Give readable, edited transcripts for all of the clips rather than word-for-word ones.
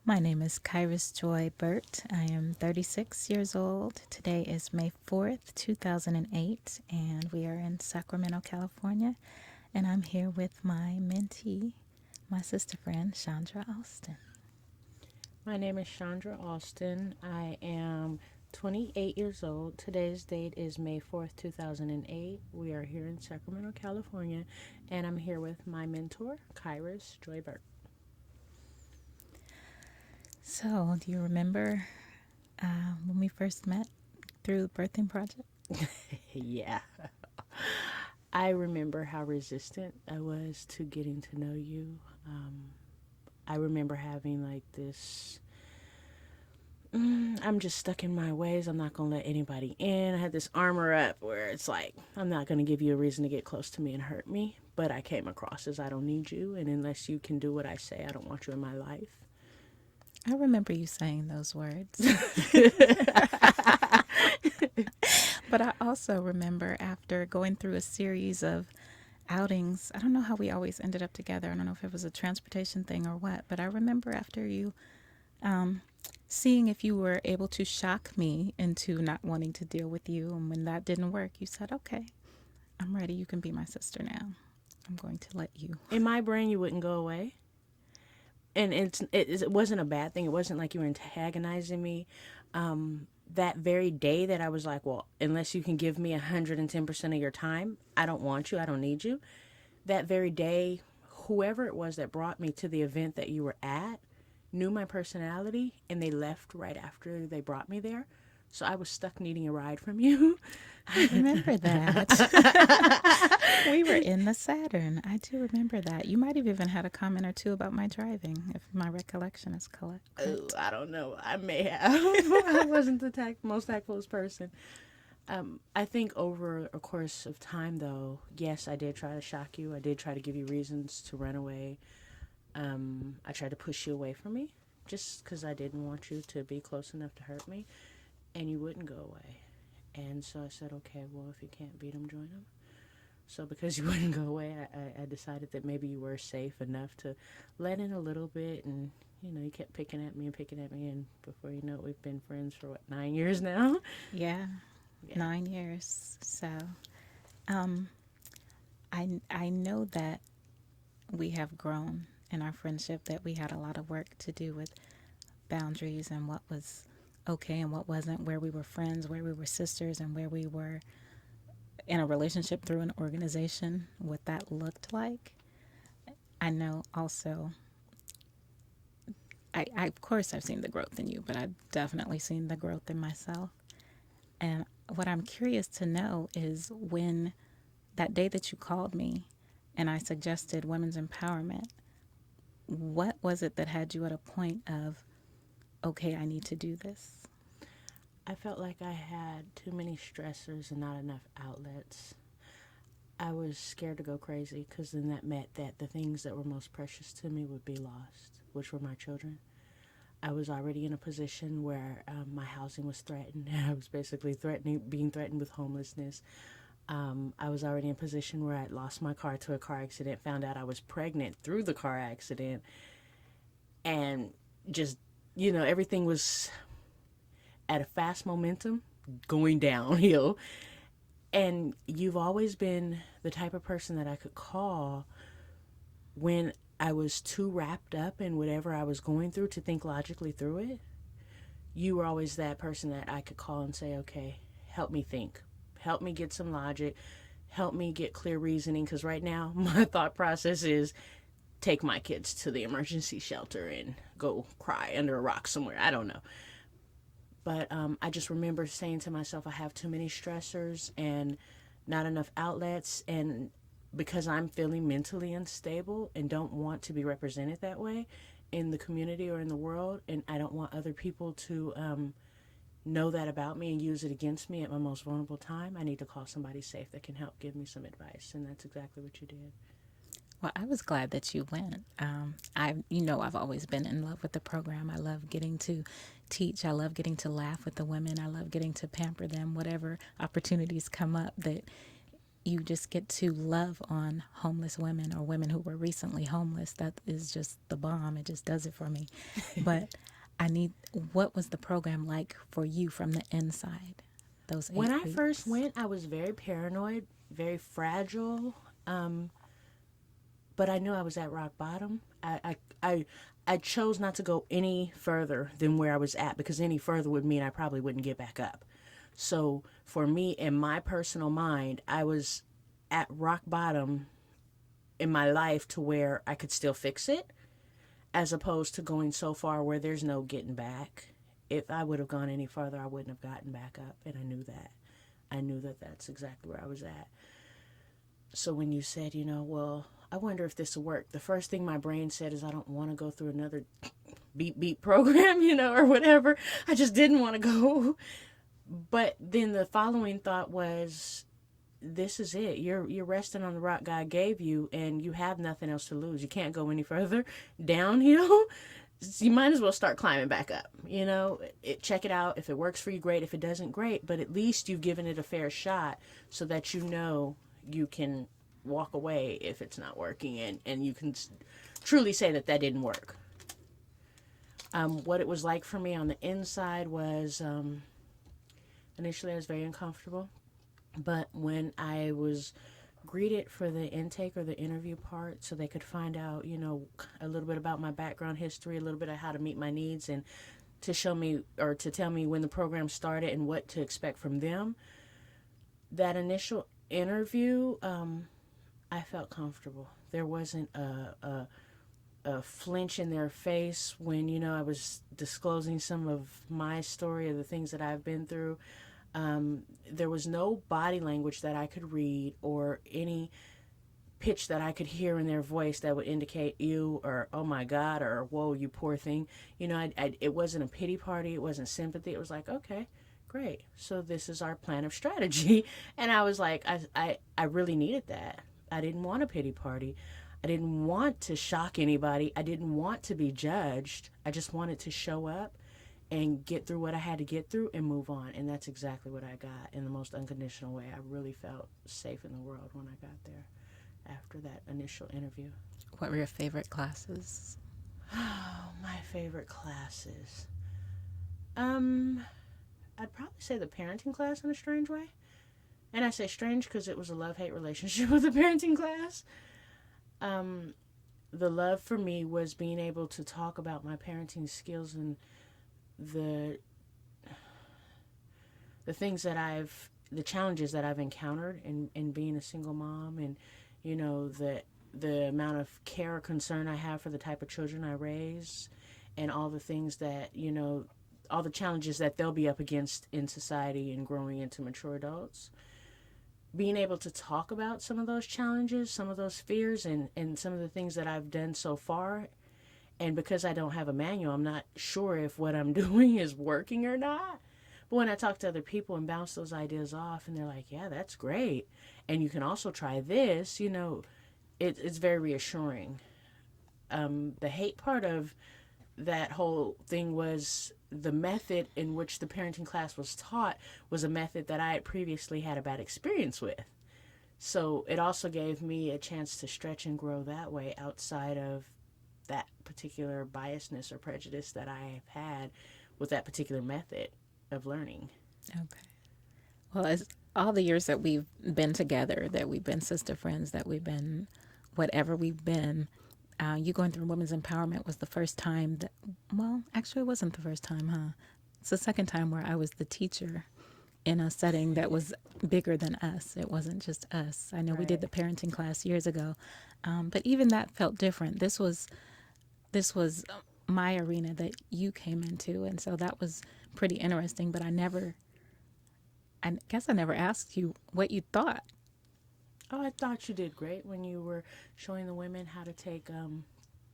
My name is Kairis Joy Burt. I am 36 years old. Today is May 4th, 2008, and we are in Sacramento, California. And I'm here with my mentee, my sister friend, Chandra Alston. My name is Chandra Alston. I am 28 years old. Today's date is May 4th, 2008. We are here in Sacramento, California, and I'm here with my mentor, Kairis Joy Burt. So, do you remember when we first met through the birthing project? Yeah. I remember how resistant I was to getting to know you. I remember having like this I'm just stuck in my ways. I'm not going to let anybody in. I had this armor up where it's like, I'm not going to give you a reason to get close to me and hurt me. But I came across as I don't need you. And unless you can do what I say, I don't want you in my life. I remember you saying those words. But I also remember after going through a series of outings, I don't know how we always ended up together. I don't know if it was a transportation thing or what, but I remember after you seeing if you were able to shock me into not wanting to deal with you. And when that didn't work, you said, okay, I'm ready. You can be my sister now. I'm going to let you. In my brain, you wouldn't go away. And it wasn't a bad thing. It wasn't like you were antagonizing me. That very day that I was like, well, unless you can give me 110% of your time, I don't want you. I don't need you. That very day, whoever it was that brought me to the event that you were at knew my personality and they left right after they brought me there. So I was stuck needing a ride from you. I remember that. We were in the Saturn. I do remember that. You might have even had a comment or two about my driving, if my recollection is Oh, correct. I don't know. I may have. I wasn't the most tactfulest person. I think over a course of time, though, yes, I did try to shock you. I did try to give you reasons to run away. I tried to push you away from me just because I didn't want you to be close enough to hurt me, and you wouldn't go away. And so I said, okay, well, if you can't beat them, join them. So because you wouldn't go away, I decided that maybe you were safe enough to let in a little bit. And, you kept picking at me and picking at me. And before you know it, we've been friends for, what, 9 years now? Yeah, Yeah. 9 years. So um, I know that we have grown in our friendship, that we had a lot of work to do with boundaries and what was okay and what wasn't, where we were friends, where we were sisters, and where we were in a relationship through an organization, what that looked like. I know also, I of course, I've seen the growth in you, but I've definitely seen the growth in myself. And what I'm curious to know is when that day that you called me and I suggested women's empowerment, what was it that had you at a point of, okay, I need to do this? I felt like I had too many stressors and not enough outlets. I was scared to go crazy because then that meant that the things that were most precious to me would be lost, which were my children. I was already in a position where my housing was threatened. I was basically being threatened with homelessness. I was already in a position where I'd lost my car to a car accident, found out I was pregnant through the car accident, and just, everything was at a fast momentum going downhill. And you've always been the type of person that I could call when I was too wrapped up in whatever I was going through to think logically through it. You were always that person that I could call and say, okay, help me think, help me get some logic, help me get clear reasoning. Because right now, my thought process is take my kids to the emergency shelter and go cry under a rock somewhere. I don't know. But I just remember saying to myself, I have too many stressors and not enough outlets. And because I'm feeling mentally unstable and don't want to be represented that way in the community or in the world, and I don't want other people to know that about me and use it against me at my most vulnerable time, I need to call somebody safe that can help give me some advice. And that's exactly what you did. Well, I was glad that you went. I've always been in love with the program. I love getting to teach. I love getting to laugh with the women. I love getting to pamper them. Whatever opportunities come up, that you just get to love on homeless women or women who were recently homeless. That is just the bomb. It just does it for me. But I need, what was the program like for you from the inside, those When eight I first weeks? went, I was very paranoid, very fragile, but I knew I was at rock bottom. I chose not to go any further than where I was at, because any further would mean I probably wouldn't get back up. So for me, in my personal mind, I was at rock bottom in my life to where I could still fix it, as opposed to going so far where there's no getting back. If I would have gone any further, I wouldn't have gotten back up, and I knew that. I knew that that's exactly where I was at. So when you said, well, I wonder if this will work, the first thing my brain said is, I don't want to go through another beep beep program, or whatever. I just didn't want to go. But then the following thought was, this is it. You're resting on the rock God gave you, and you have nothing else to lose. You can't go any further downhill. You might as well start climbing back up. Check it out. If it works for you, great. If it doesn't, great. But at least you've given it a fair shot, so that you can walk away if it's not working, and you can truly say that didn't work. What it was like for me on the inside was, initially I was very uncomfortable. But when I was greeted for the intake or the interview part, so they could find out, a little bit about my background history, a little bit of how to meet my needs, and to show me or to tell me when the program started and what to expect from them, that initial interview, I felt comfortable. There wasn't a flinch in their face when, I was disclosing some of my story of the things that I've been through. There was no body language that I could read, or any pitch that I could hear in their voice that would indicate you, or oh my God, or whoa, you poor thing. It wasn't a pity party. It wasn't sympathy. It was like, okay, great. So this is our plan of strategy. And I was like, I really needed that. I didn't want a pity party. I didn't want to shock anybody. I didn't want to be judged. I just wanted to show up and get through what I had to get through and move on. And that's exactly what I got in the most unconditional way. I really felt safe in the world when I got there after that initial interview. What were your favorite classes? Oh, my favorite classes. I'd probably say the parenting class in a strange way. And I say strange because it was a love-hate relationship with the parenting class. The love for me was being able to talk about my parenting skills and the things that the challenges that I've encountered in being a single mom, and the amount of care or concern I have for the type of children I raise, and all the things that all the challenges that they'll be up against in society and growing into mature adults. Being able to talk about some of those challenges, some of those fears, and some of the things that I've done so far. And because I don't have a manual, I'm not sure if what I'm doing is working or not. But when I talk to other people and bounce those ideas off, and they're like, yeah, that's great, and you can also try this, it's very reassuring. The hate part of that whole thing was the method in which the parenting class was taught was a method that I had previously had a bad experience with. So it also gave me a chance to stretch and grow that way, outside of that particular biasness or prejudice that I have had with that particular method of learning. Okay. Well, as all the years that we've been together, that we've been sister friends, that we've been whatever we've been, you going through women's empowerment was the first time that, well, actually, it wasn't the first time, huh? It's the second time where I was the teacher in a setting that was bigger than us. It wasn't just us. I know we did Right. the parenting class years ago, but even that felt different. This was my arena that you came into, and so that was pretty interesting. But I guess I never asked you what you thought. Oh, I thought you did great when you were showing the women how to take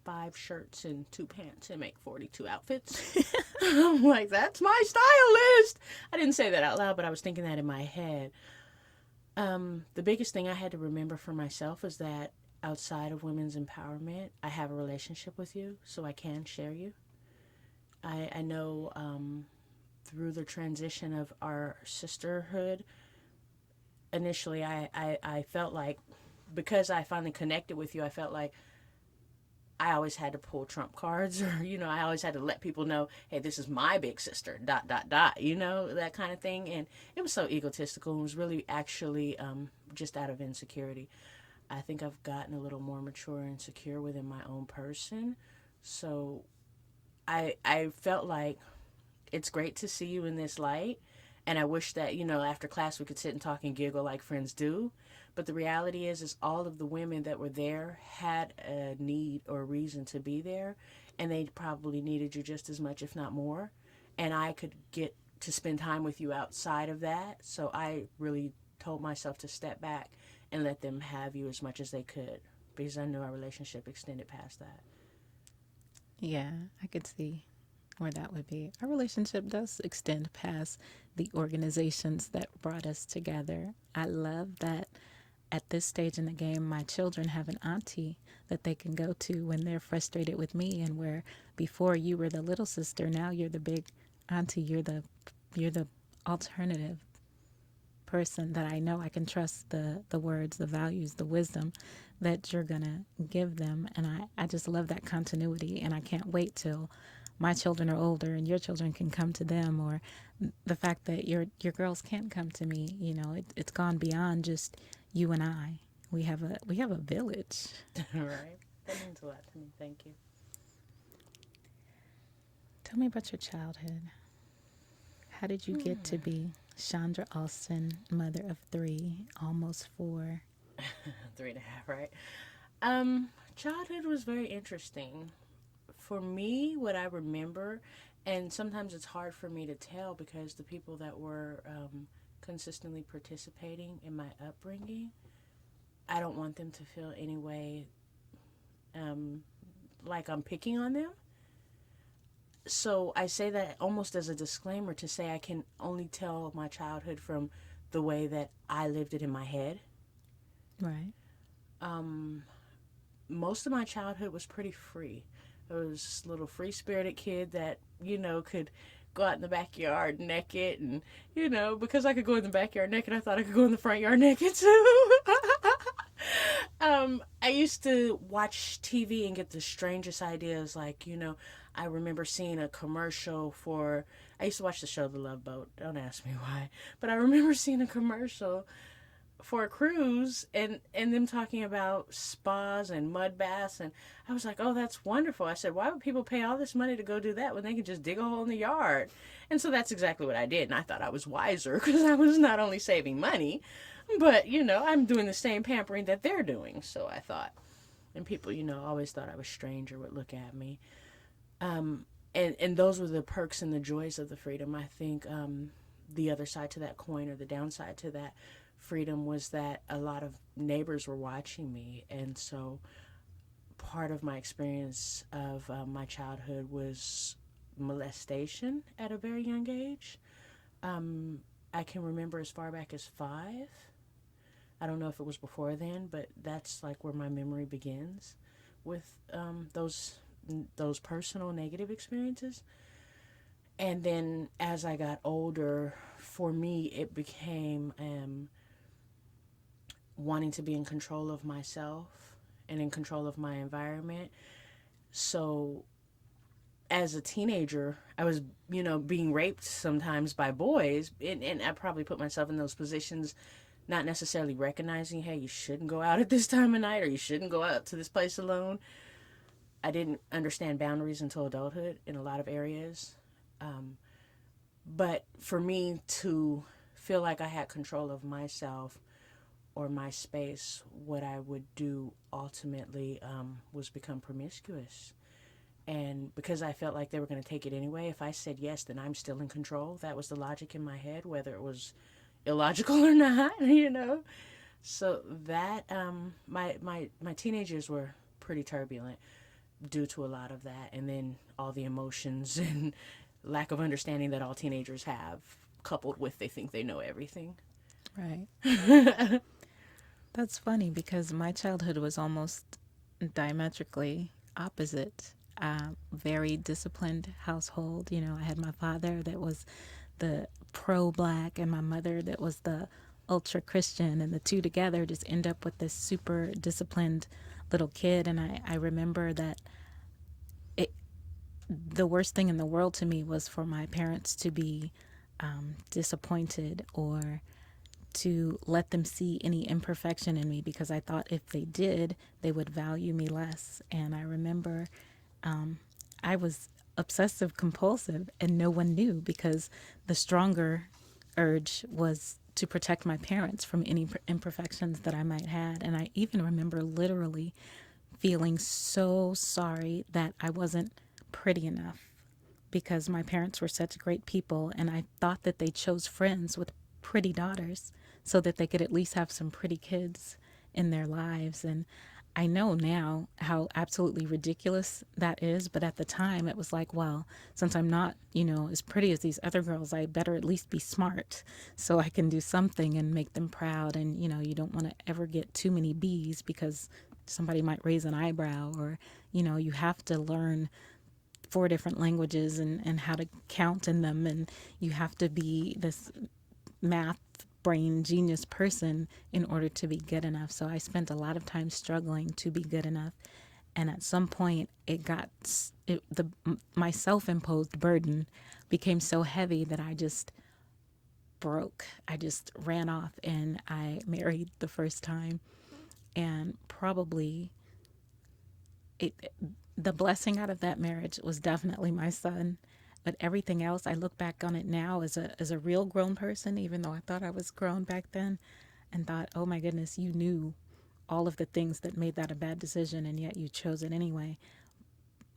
5 shirts and 2 pants and make 42 outfits. I'm like, that's my stylist. I didn't say that out loud, but I was thinking that in my head. The biggest thing I had to remember for myself is that outside of women's empowerment, I have a relationship with you, so I can share you. I know through the transition of our sisterhood, initially I felt like, because I finally connected with you, I felt like I always had to pull trump cards, or, I always had to let people know, hey, this is my big sister, dot, dot, dot, that kind of thing. And it was so egotistical. It was really actually just out of insecurity. I think I've gotten a little more mature and secure within my own person. So I felt like it's great to see you in this light. And I wish that, after class we could sit and talk and giggle like friends do. But the reality is all of the women that were there had a need or reason to be there. And they probably needed you just as much, if not more. And I could get to spend time with you outside of that. So I really told myself to step back and let them have you as much as they could, because I knew our relationship extended past that. Yeah, I could see where that would be. Our relationship does extend past the organizations that brought us together. I love that at this stage in the game, my children have an auntie that they can go to when they're frustrated with me, and where before you were the little sister, now you're the big auntie. You're the alternative person that I know I can trust the words, the values, the wisdom that you're going to give them. And I just love that continuity. And I can't wait till my children are older and your children can come to them, or the fact that your girls can't come to me. It's gone beyond just you and I. We have a village. Right? That means a lot to me. Thank you. Tell me about your childhood. How did you get to be Chandra Alston, mother of three, almost four? 3.5, right? Childhood was very interesting. For me, what I remember, and sometimes it's hard for me to tell because the people that were consistently participating in my upbringing, I don't want them to feel any way like I'm picking on them. So I say that almost as a disclaimer to say I can only tell my childhood from the way that I lived it in my head. Right. Most of my childhood was pretty free. I was a little free-spirited kid that, could go out in the backyard naked. And, because I could go in the backyard naked, I thought I could go in the front yard naked too. I used to watch TV and get the strangest ideas. Like, I remember seeing a commercial for, I used to watch the show The Love Boat. Don't ask me why. But I remember seeing a commercial for a cruise, and them talking about spas and mud baths, and I was like, oh, that's wonderful. I said, why would people pay all this money to go do that when they could just dig a hole in the yard? And so that's exactly what I did, and I thought I was wiser because I was not only saving money, but I'm doing the same pampering that they're doing. So I thought, and people always thought I was strange or would look at me. And those were the perks and the joys of the freedom. I think the other side to that coin, or the downside to that freedom, was that a lot of neighbors were watching me. And so part of my experience of my childhood was molestation at a very young age. I can remember as far back as 5. I don't know if it was before then, but that's like where my memory begins with those personal negative experiences. And then as I got older, for me, it became wanting to be in control of myself and in control of my environment. So as a teenager, I was, being raped sometimes by boys. And I probably put myself in those positions, not necessarily recognizing, hey, you shouldn't go out at this time of night, or you shouldn't go out to this place alone. I didn't understand boundaries until adulthood in a lot of areas. But for me to feel like I had control of myself or my space, what I would do ultimately was become promiscuous. And because I felt like they were going to take it anyway, if I said yes, then I'm still in control. That was the logic in my head, whether it was illogical or not, So that, my teenage years were pretty turbulent due to a lot of that. And then all the emotions and lack of understanding that all teenagers have, coupled with they think they know everything. Right. That's funny because my childhood was almost diametrically opposite. Very disciplined household. I had my father that was the pro black and my mother that was the ultra Christian, and the two together just end up with this super disciplined little kid. And I remember that it, the worst thing in the world to me was for my parents to be disappointed, or to let them see any imperfection in me, because I thought if they did, they would value me less. And I remember I was obsessive compulsive, and no one knew, because the stronger urge was to protect my parents from any imperfections that I might have. And I even remember literally feeling so sorry that I wasn't pretty enough, because my parents were such great people, and I thought that they chose friends with pretty daughters so that they could at least have some pretty kids in their lives. And I know now how absolutely ridiculous that is, but at the time it was like, well, since I'm not, as pretty as these other girls, I better at least be smart so I can do something and make them proud. And, you don't want to ever get too many B's, because somebody might raise an eyebrow, or, you have to learn four different languages, and how to count in them. And you have to be this math brain genius person in order to be good enough. So I spent a lot of time struggling to be good enough. And at some point my self-imposed burden became so heavy that I just broke. I just ran off, and I married the first time. And probably it the blessing out of that marriage was definitely my son. But everything else, I look back on it now as a real grown person, even though I thought I was grown back then, and thought, oh my goodness, you knew all of the things that made that a bad decision, and yet you chose it anyway.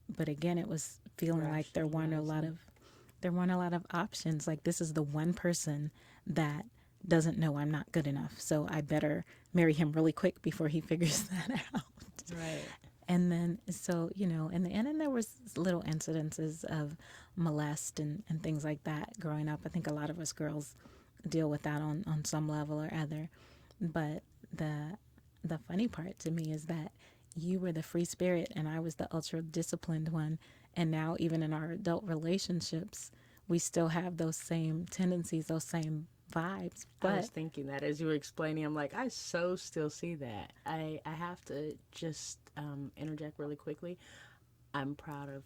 But again, it was feeling like there weren't a lot of options. Like, this is the one person that doesn't know I'm not good enough, so I better marry him really quick before he figures that out. Right. And then, so, in the end, and there was little incidences of molest and things like that growing up. I think a lot of us girls deal with that on some level or other. But the funny part to me is that you were the free spirit and I was the ultra disciplined one. And now, even in our adult relationships, we still have those same tendencies, those same vibes. I was But thinking that as you were explaining, I'm like, I so still see that. I have to just interject really quickly. I'm proud of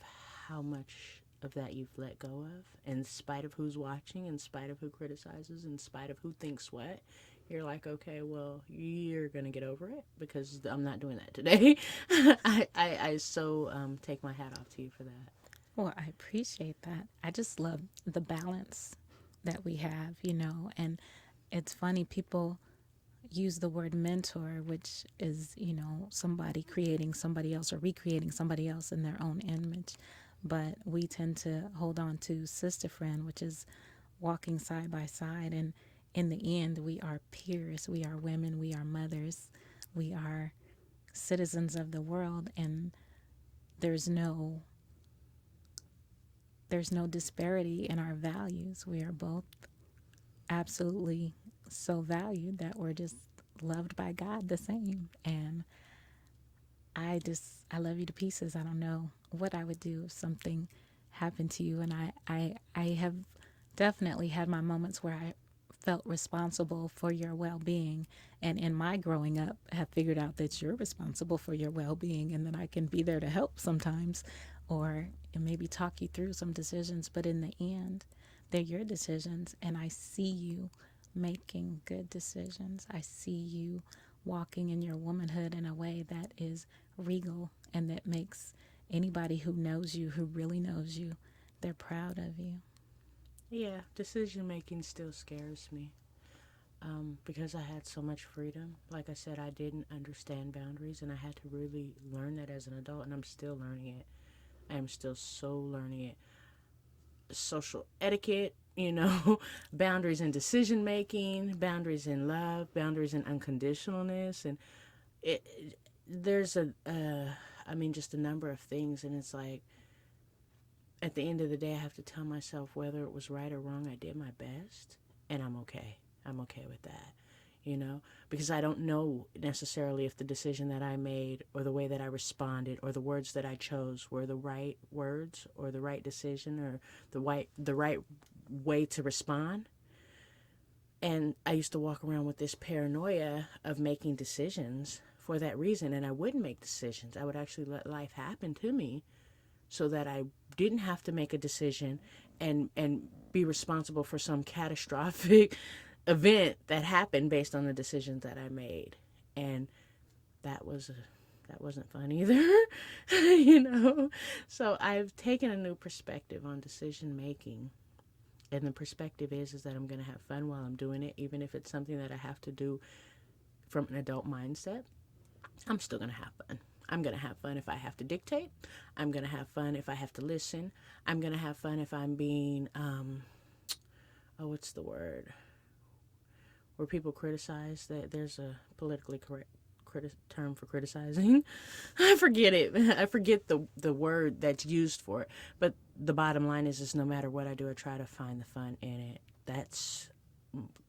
how much of that you've let go of, in spite of who's watching, in spite of who criticizes, in spite of who thinks what. You're like, okay, well, you're gonna get over it because I'm not doing that today. I so take my hat off to you for that. Well, I appreciate that. I just love the balance that we have. And it's funny, people use the word mentor, which is, somebody creating somebody else or recreating somebody else in their own image. But we tend to hold on to sister friend, which is walking side by side. And in the end, we are peers, we are women, we are mothers, we are citizens of the world. And there's no there's no disparity in our values. We are both absolutely so valued that we're just loved by God the same. And I love you to pieces. I don't know what I would do if something happened to you. And I have definitely had my moments where I felt responsible for your well-being, and in my growing up have figured out that you're responsible for your well-being, and that I can be there to help sometimes, or maybe talk you through some decisions. But in the end, they're your decisions, and I see you making good decisions. I see you walking in your womanhood in a way that is regal, and that makes anybody who knows you, who really knows you, they're proud of you. Yeah, decision making still scares me because I had so much freedom. Like I said, I didn't understand boundaries, and I had to really learn that as an adult, and I'm still learning it. I am still so learning it. Social etiquette, boundaries in decision making, boundaries in love, boundaries in unconditionalness, and there's just a number of things, and it's like at the end of the day, I have to tell myself whether it was right or wrong, I did my best, and I'm okay. I'm okay with that, because I don't know necessarily if the decision that I made or the way that I responded or the words that I chose were the right words or the right decision or the right way to respond. And I used to walk around with this paranoia of making decisions for that reason. And I wouldn't make decisions. I would actually let life happen to me so that I didn't have to make a decision and be responsible for some catastrophic event that happened based on the decisions that I made. And that was that wasn't fun either, you know. So I've taken a new perspective on decision making, and the perspective is that I'm going to have fun while I'm doing it, even if it's something that I have to do from an adult mindset. I'm still going to have fun. I'm going to have fun if I have to dictate. I'm going to have fun if I have to listen. I'm going to have fun if I'm being, what's the word? Where people criticize, that there's a politically correct term for criticizing. I forget it. I forget the word that's used for it. But the bottom line is no matter what I do, I try to find the fun in it. That's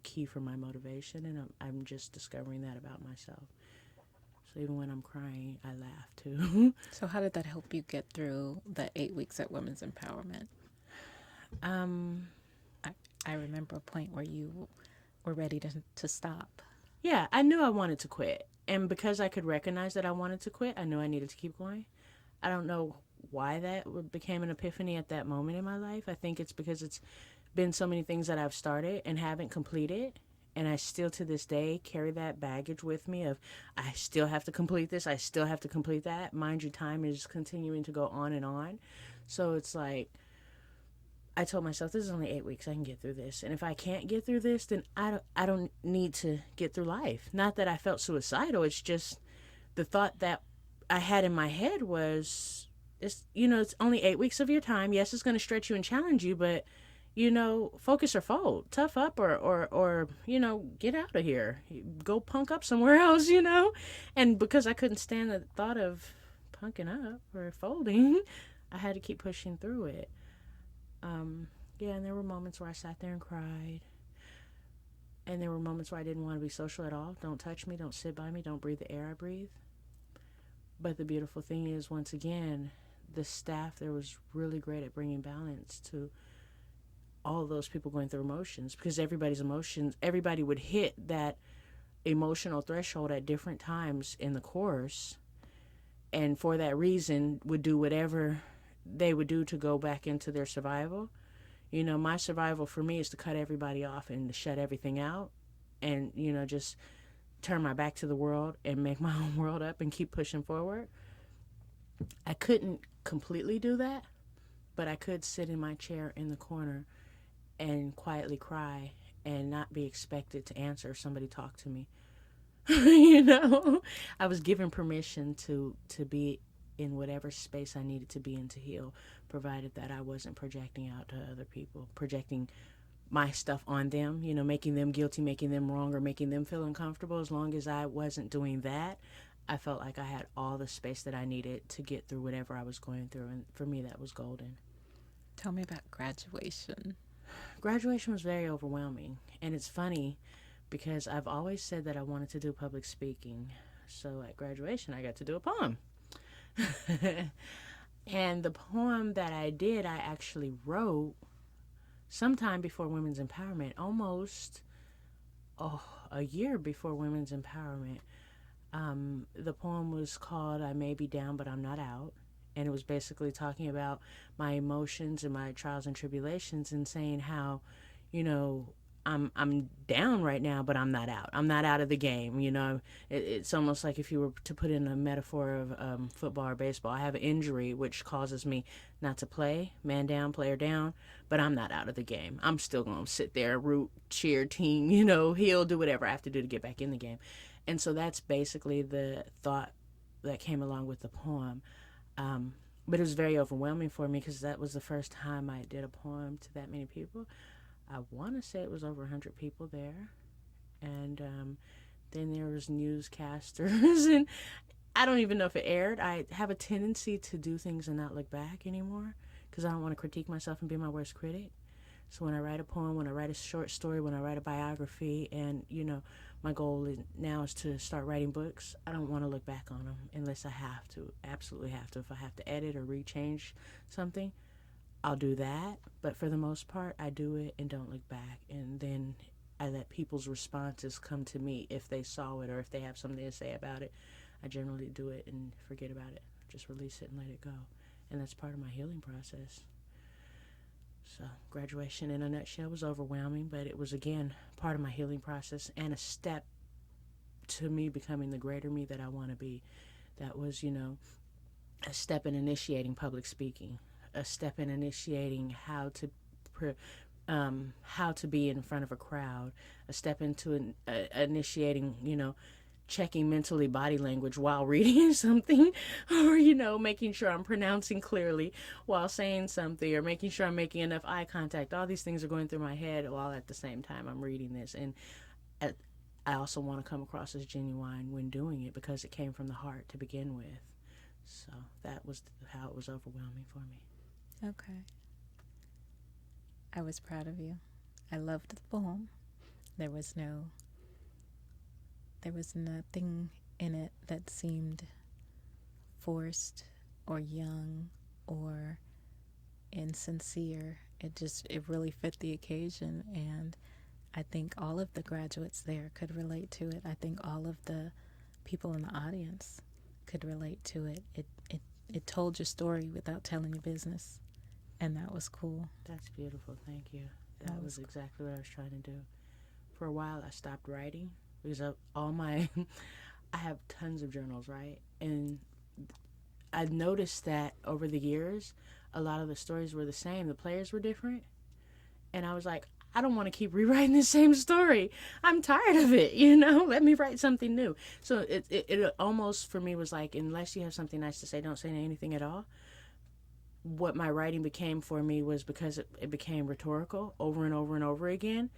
key for my motivation, and I'm just discovering that about myself. So even when I'm crying, I laugh too. So, how did that help you get through the 8 weeks at Women's Empowerment? um, I, I remember a point where you were ready to stop. yeah, I knew I wanted to quit. And because I could recognize that I wanted to quit, I knew I needed to keep going. I don't know why that became an epiphany at that moment in my life. I think it's because it's been so many things that I've started and haven't completed. And I still to this day carry that baggage with me of I still have to complete this, I still have to complete that. Mind you, time is continuing to go on and on. So it's like I told myself this is only 8 weeks. I can get through this, and if I can't get through this, then I don't need to get through life. Not that I felt suicidal. It's just the thought that I had in my head was, it's only 8 weeks of your time. Yes, it's going to stretch you and challenge you, but focus or fold, tough up or get out of here, go punk up somewhere else. And because I couldn't stand the thought of punking up or folding, I had to keep pushing through it. Yeah, and there were moments where I sat there and cried. And there were moments where I didn't want to be social at all. Don't touch me, don't sit by me, don't breathe the air I breathe. But the beautiful thing is, once again, the staff there was really great at bringing balance to all of those people going through emotions, because everybody would hit that emotional threshold at different times in the course. And for that reason, would do whatever they would do to go back into their survival. My survival for me is to cut everybody off and to shut everything out and, just turn my back to the world and make my own world up and keep pushing forward. I couldn't completely do that, but I could sit in my chair in the corner and quietly cry and not be expected to answer if somebody talked to me. I was given permission to be in whatever space I needed to be in to heal, provided that I wasn't projecting out to other people, projecting my stuff on them, making them guilty, making them wrong, or making them feel uncomfortable. As long as I wasn't doing that, I felt like I had all the space that I needed to get through whatever I was going through. And for me, that was golden. Tell me about graduation. Graduation was very overwhelming. And it's funny because I've always said that I wanted to do public speaking. So at graduation, I got to do a poem. And the poem that I did, I actually wrote sometime before Women's Empowerment, almost a year before Women's Empowerment. The poem was called I May Be Down, But I'm Not Out. And it was basically talking about my emotions and my trials and tribulations and saying how, I'm down right now, but I'm not out. I'm not out of the game. It's almost like if you were to put in a metaphor of football or baseball. I have an injury which causes me not to play, man down, player down, but I'm not out of the game. I'm still going to sit there, root, cheer, team, heal, do whatever I have to do to get back in the game. And so that's basically the thought that came along with the poem. But it was very overwhelming for me because that was the first time I did a poem to that many people. I want to say it was over 100 people there. And then there was newscasters. And I don't even know if it aired. I have a tendency to do things and not look back anymore because I don't want to critique myself and be my worst critic. So when I write a poem, when I write a short story, when I write a biography, and, my goal now is to start writing books, I don't want to look back on them unless I have to, absolutely have to. If I have to edit or rechange something, I'll do that. But for the most part, I do it and don't look back. And then I let people's responses come to me if they saw it or if they have something to say about it. I generally do it and forget about it. Just release it and let it go. And that's part of my healing process. So, graduation in a nutshell was overwhelming, but it was, again, part of my healing process and a step to me becoming the greater me that I want to be. That was, a step in initiating public speaking, a step in initiating how to be in front of a crowd, a step into initiating, checking mentally body language while reading something, or, making sure I'm pronouncing clearly while saying something, or making sure I'm making enough eye contact. All these things are going through my head while at the same time I'm reading this. And I also want to come across as genuine when doing it because it came from the heart to begin with. So that was how it was overwhelming for me. Okay. I was proud of you. I loved the poem. There was nothing in it that seemed forced or young or insincere. It really fit the occasion, and I think all of the graduates there could relate to it. I think all of the people in the audience could relate to it. It told your story without telling your business, and that was cool. That's beautiful. Thank you. That was exactly what I was trying to do. For a while, I stopped writing because of all my I have tons of journals, right? And I noticed that over the years, a lot of the stories were the same. The players were different. And I was like, I don't want to keep rewriting the same story. I'm tired of it, Let me write something new. So it almost, for me, was like, unless you have something nice to say, don't say anything at all. What my writing became for me was, because it became rhetorical over and over and over again,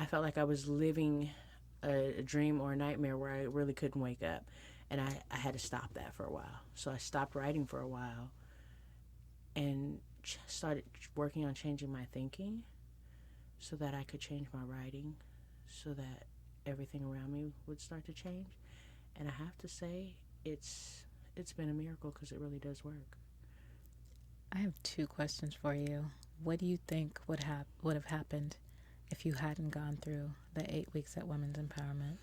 I felt like I was living a dream or a nightmare where I really couldn't wake up. And I had to stop that for a while. So I stopped writing for a while and started working on changing my thinking so that I could change my writing, so that everything around me would start to change. And I have to say, it's been a miracle because it really does work. I have 2 questions for you. What do you think would have happened if you hadn't gone through the 8 weeks at Women's Empowerment?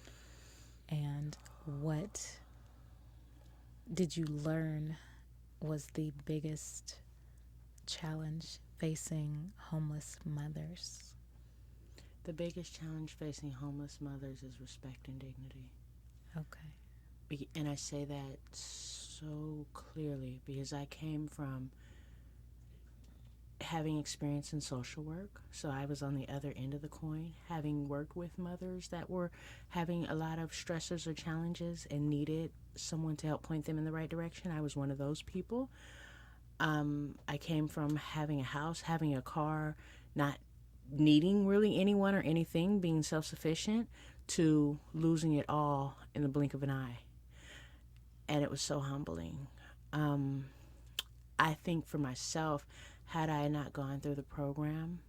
And what did you learn was the biggest challenge facing homeless mothers? The biggest challenge facing homeless mothers is respect and dignity. Okay. And I say that so clearly because I came from having experience in social work. So I was on the other end of the coin, having worked with mothers that were having a lot of stressors or challenges and needed someone to help point them in the right direction. I was one of those people. I came from having a house, having a car, not needing really anyone or anything, being self-sufficient, to losing it all in the blink of an eye. And it was so humbling. I think for myself, had I not gone through the program,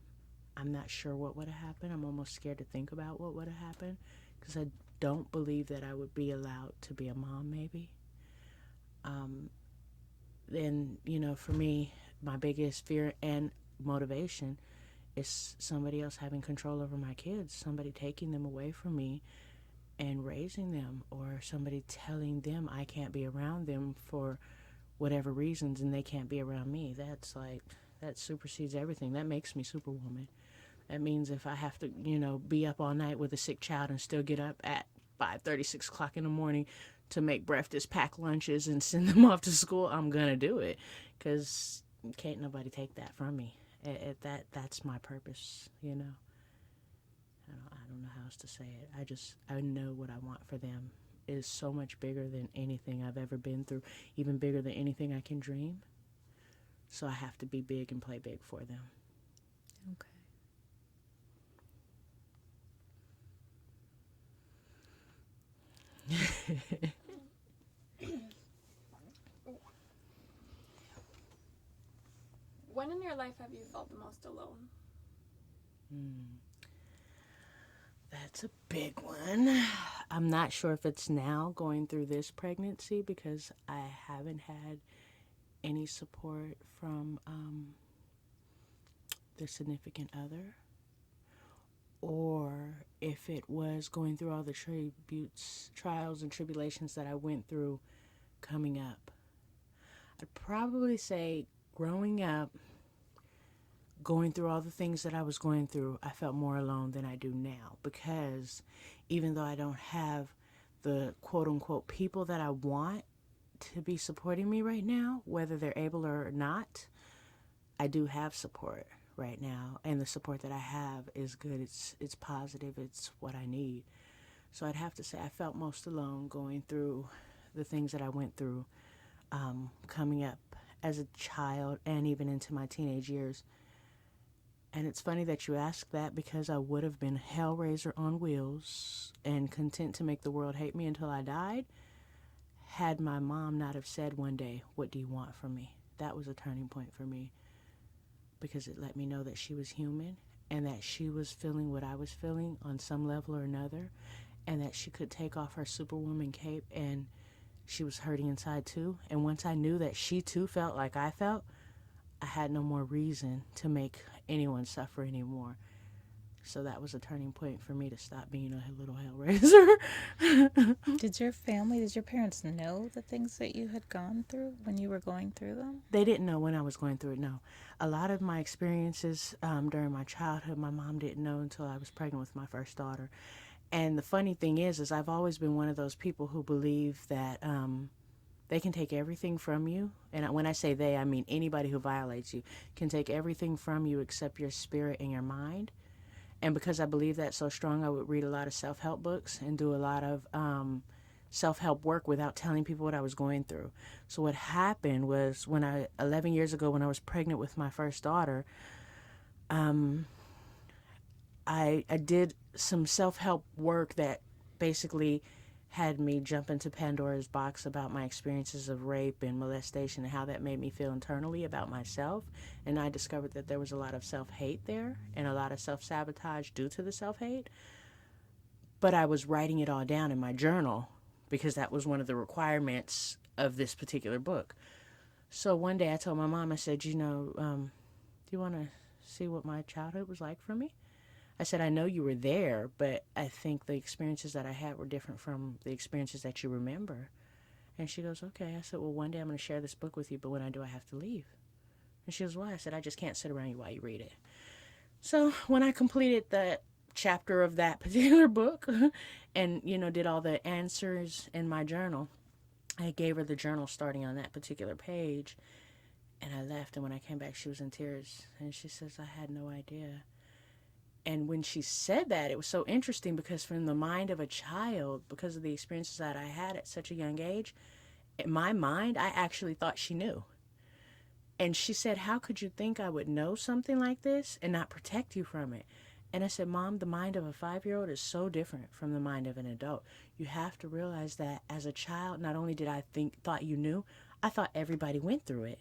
I'm not sure what would have happened. I'm almost scared to think about what would have happened because I don't believe that I would be allowed to be a mom, maybe. Then, for me, my biggest fear and motivation is somebody else having control over my kids, somebody taking them away from me and raising them, or somebody telling them I can't be around them for whatever reasons and they can't be around me. That supersedes everything. That makes me Superwoman. That means if I have to, be up all night with a sick child and still get up at 5:30, 6 o'clock in the morning to make breakfast, pack lunches, and send them off to school, I'm going to do it because can't nobody take that from me. That's my purpose, I don't know how else to say it. I know what I want for them is so much bigger than anything I've ever been through, even bigger than anything I can dream. So I have to be big and play big for them. Okay. When in your life have you felt the most alone? That's a big one. I'm not sure if it's now going through this pregnancy because I haven't had any support from the significant other, or if it was going through all the trials and tribulations that I went through coming up. I'd probably say growing up, going through all the things that I was going through, I felt more alone than I do now, because even though I don't have the quote unquote people that I want to be supporting me right now, whether they're able or not, I do have support right now, and the support that I have is good. It's positive. It's what I need. So I'd have to say I felt most alone going through the things that I went through, coming up as a child and even into my teenage years. And it's funny that you ask that, because I would have been Hellraiser on wheels and content to make the world hate me until I died, had my mom not have said one day, "What do you want from me?" That was a turning point for me, because it let me know that she was human and that she was feeling what I was feeling on some level or another, and that she could take off her Superwoman cape and she was hurting inside too. And once I knew that she too felt like I felt, I had no more reason to make anyone suffer anymore. So that was a turning point for me to stop being a little hellraiser. Did your parents know the things that you had gone through when you were going through them? They didn't know when I was going through it, no. A lot of my experiences during my childhood, my mom didn't know until I was pregnant with my first daughter. And the funny thing is I've always been one of those people who believe that they can take everything from you. And when I say they, I mean anybody who violates you can take everything from you except your spirit and your mind. And because I believe that so strong, I would read a lot of self-help books and do a lot of self-help work without telling people what I was going through. So what happened was 11 years ago, when I was pregnant with my first daughter, I did some self-help work that basically had me jump into Pandora's box about my experiences of rape and molestation and how that made me feel internally about myself. And I discovered that there was a lot of self-hate there and a lot of self-sabotage due to the self-hate. But I was writing it all down in my journal because that was one of the requirements of this particular book. So one day I told my mom, I said, do you want to see what my childhood was like for me? I said, I know you were there, but I think the experiences that I had were different from the experiences that you remember. And she goes, okay. I said, well, one day I'm going to share this book with you, but when I do, I have to leave. And she goes, why? I said, I just can't sit around you while you read it. So when I completed that chapter of that particular book and, did all the answers in my journal, I gave her the journal starting on that particular page. And I left, and when I came back, she was in tears. And she says, I had no idea. And when she said that, it was so interesting, because from the mind of a child, because of the experiences that I had at such a young age, in my mind, I actually thought she knew. And she said, how could you think I would know something like this and not protect you from it? And I said, Mom, the mind of a 5-year-old is so different from the mind of an adult. You have to realize that as a child, not only did I thought you knew, I thought everybody went through it.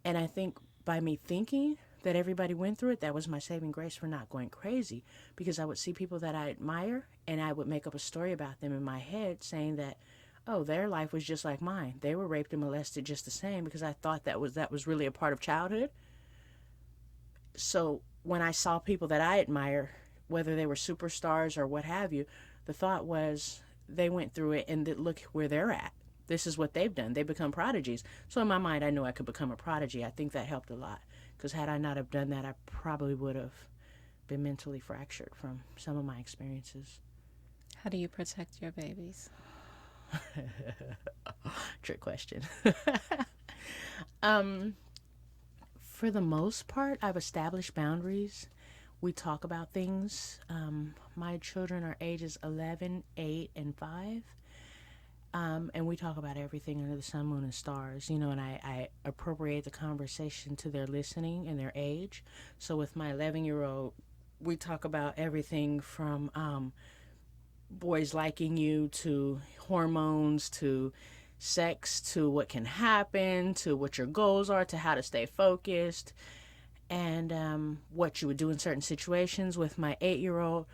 And I think by me thinking that everybody went through it, that was my saving grace for not going crazy, because I would see people that I admire and I would make up a story about them in my head saying that, oh, their life was just like mine. They were raped and molested just the same, because I thought that was really a part of childhood. So when I saw people that I admire, whether they were superstars or what have you, the thought was they went through it and look where they're at. This is what they've done. They become prodigies. So in my mind, I knew I could become a prodigy. I think that helped a lot. Because had I not have done that, I probably would have been mentally fractured from some of my experiences. How do you protect your babies? Trick question. For the most part, I've established boundaries. We talk about things. My children are ages 11, 8, and 5. And we talk about everything under the sun, moon, and stars, and I appropriate the conversation to their listening and their age. So with my 11-year-old, we talk about everything from boys liking you to hormones to sex to what can happen to what your goals are to how to stay focused and what you would do in certain situations. With my 8-year-old,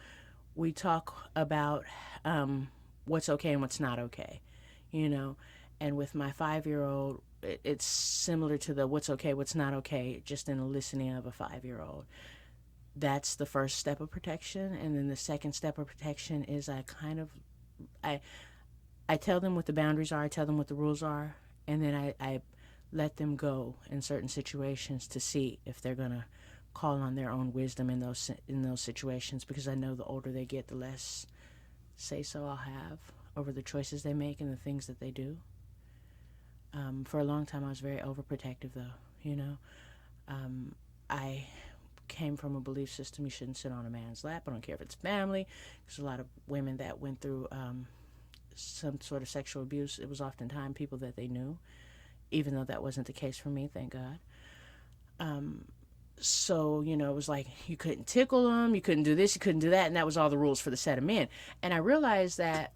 we talk about what's okay and what's not okay. And with my 5-year-old, it's similar to the what's okay, what's not okay, just in the listening of a 5-year-old. that's the first step of protection. And then the second step of protection is I I tell them what the boundaries are, I tell them what the rules are, and then I let them go in certain situations to see if they're gonna call on their own wisdom in those situations, because I know the older they get, the less say so I'll have over the choices they make and the things that they do. For a long time, I was very overprotective, though. I came from a belief system: you shouldn't sit on a man's lap. I don't care if it's family. There's a lot of women that went through some sort of sexual abuse. It was oftentimes people that they knew, even though that wasn't the case for me, thank God. So, it was like you couldn't tickle them, you couldn't do this, you couldn't do that, and that was all the rules for the set of men. And I realized that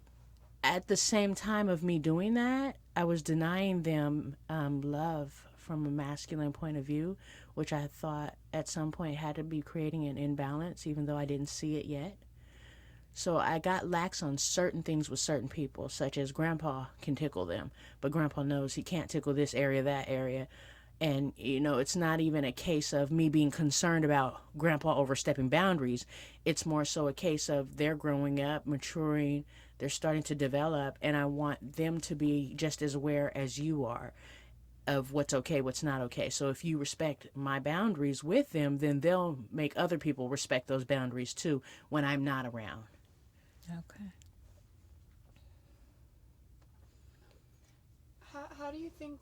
at the same time of me doing that, I was denying them love from a masculine point of view, which I thought at some point had to be creating an imbalance, even though I didn't see it yet. So I got lax on certain things with certain people, such as Grandpa can tickle them, but Grandpa knows he can't tickle this area, that area. And, it's not even a case of me being concerned about Grandpa overstepping boundaries. It's more so a case of they're growing up, maturing, they're starting to develop, and I want them to be just as aware as you are of what's okay, what's not okay. So if you respect my boundaries with them, then they'll make other people respect those boundaries too when I'm not around. Okay. How do you think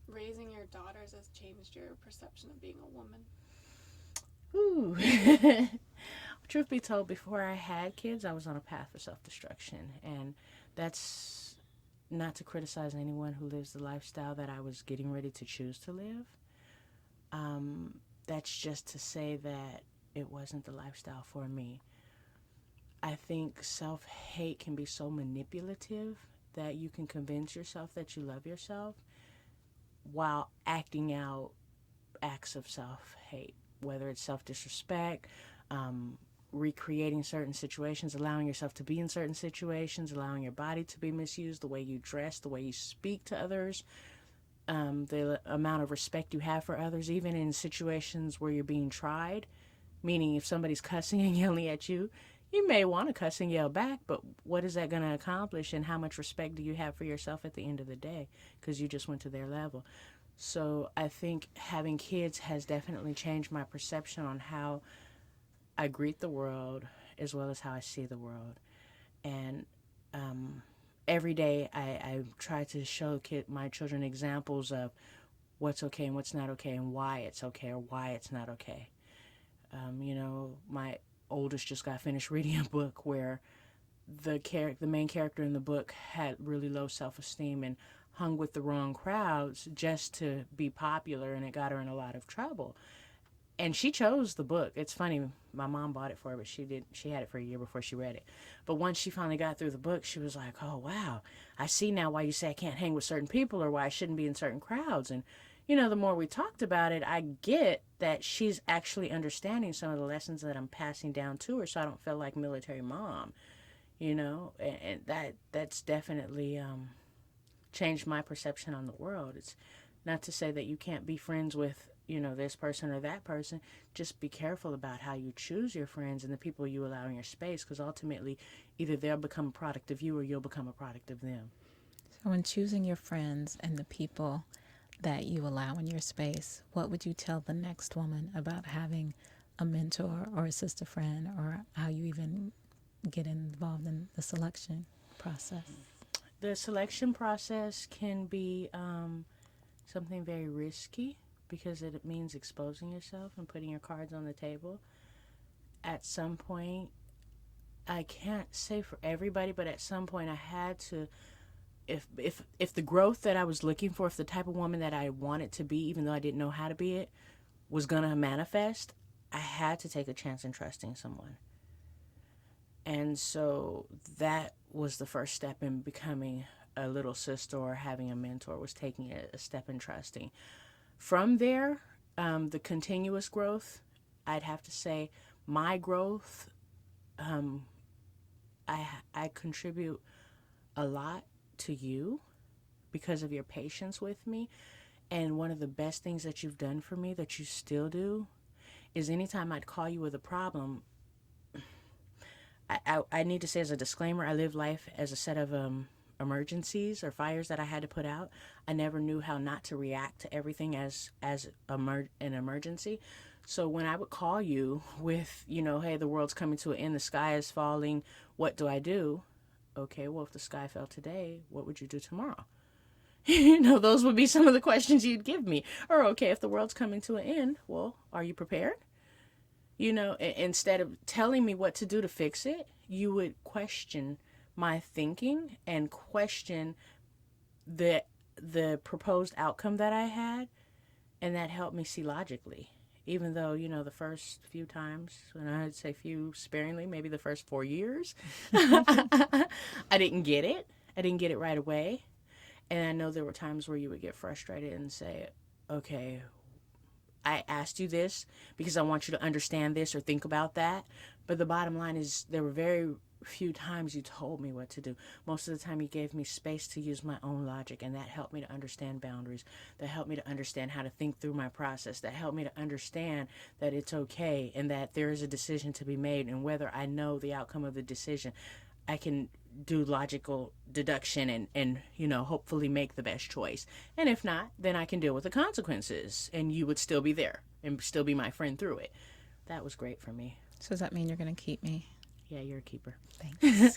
raising your daughters has changed your perception of being a woman? Ooh. Truth be told, before I had kids, I was on a path for self-destruction. And that's not to criticize anyone who lives the lifestyle that I was getting ready to choose to live. That's just to say that it wasn't the lifestyle for me. I think self-hate can be so manipulative that you can convince yourself that you love yourself while acting out acts of self-hate, whether it's self-disrespect, recreating certain situations, allowing yourself to be in certain situations, allowing your body to be misused, the way you dress, the way you speak to others, the amount of respect you have for others, even in situations where you're being tried, meaning if somebody's cussing and yelling at you, you may want to cuss and yell back, but what is that going to accomplish, and how much respect do you have for yourself at the end of the day, because you just went to their level. So I think having kids has definitely changed my perception on how I greet the world as well as how I see the world. And every day I try to show my children examples of what's okay and what's not okay, and why it's okay or why it's not okay. My oldest just got finished reading a book where the main character in the book had really low self-esteem and hung with the wrong crowds just to be popular, and it got her in a lot of trouble. And she chose the book. It's funny, my mom bought it for her, but she had it for a year before she read it. But once she finally got through the book, she was like, oh wow, I see now why you say I can't hang with certain people, or why I shouldn't be in certain crowds. And the more we talked about it, I get that she's actually understanding some of the lessons that I'm passing down to her, so I don't feel like military mom, and that's definitely changed my perception on the world. It's not to say that you can't be friends with, this person or that person. Just be careful about how you choose your friends and the people you allow in your space, because ultimately either they'll become a product of you or you'll become a product of them. So, in choosing your friends and the people that you allow in your space, what would you tell the next woman about having a mentor or a sister friend, or how you even get involved in the selection process? The selection process can be something very risky, because it means exposing yourself and putting your cards on the table. At some point, I can't say for everybody, but at some point I had to, if the growth that I was looking for, if the type of woman that I wanted to be, even though I didn't know how to be it, was going to manifest, I had to take a chance in trusting someone. And so that was the first step in becoming a little sister or having a mentor, was taking a step in trusting. From there, the continuous growth, I'd have to say my growth, I contribute a lot to you because of your patience with me. And one of the best things that you've done for me, that you still do, is anytime I'd call you with a problem, I need to say as a disclaimer, I live life as a set of emergencies or fires that I had to put out. I never knew how not to react to everything as an emergency. So when I would call you with, hey, the world's coming to an end, the sky is falling, what do I do? Okay, well, if the sky fell today, what would you do tomorrow? Those would be some of the questions you'd give me. Or, okay, if the world's coming to an end, well, are you prepared? Instead of telling me what to do to fix it, you would question my thinking and question the proposed outcome that I had, and that helped me see logically. Even though, the first few times, and I'd say few sparingly, maybe the first 4 years, I didn't get it. I didn't get it right away. And I know there were times where you would get frustrated and say, okay, I asked you this because I want you to understand this or think about that. But the bottom line is there were very few times you told me what to do. Most of the time you gave me space to use my own logic, and that helped me to understand boundaries. That helped me to understand how to think through my process. That helped me to understand that it's okay and that there is a decision to be made, and whether I know the outcome of the decision, I can do logical deduction and hopefully make the best choice. And if not, then I can deal with the consequences, and you would still be there and still be my friend through it. That was great for me. So does that mean you're going to keep me? Yeah, you're a keeper. Thanks.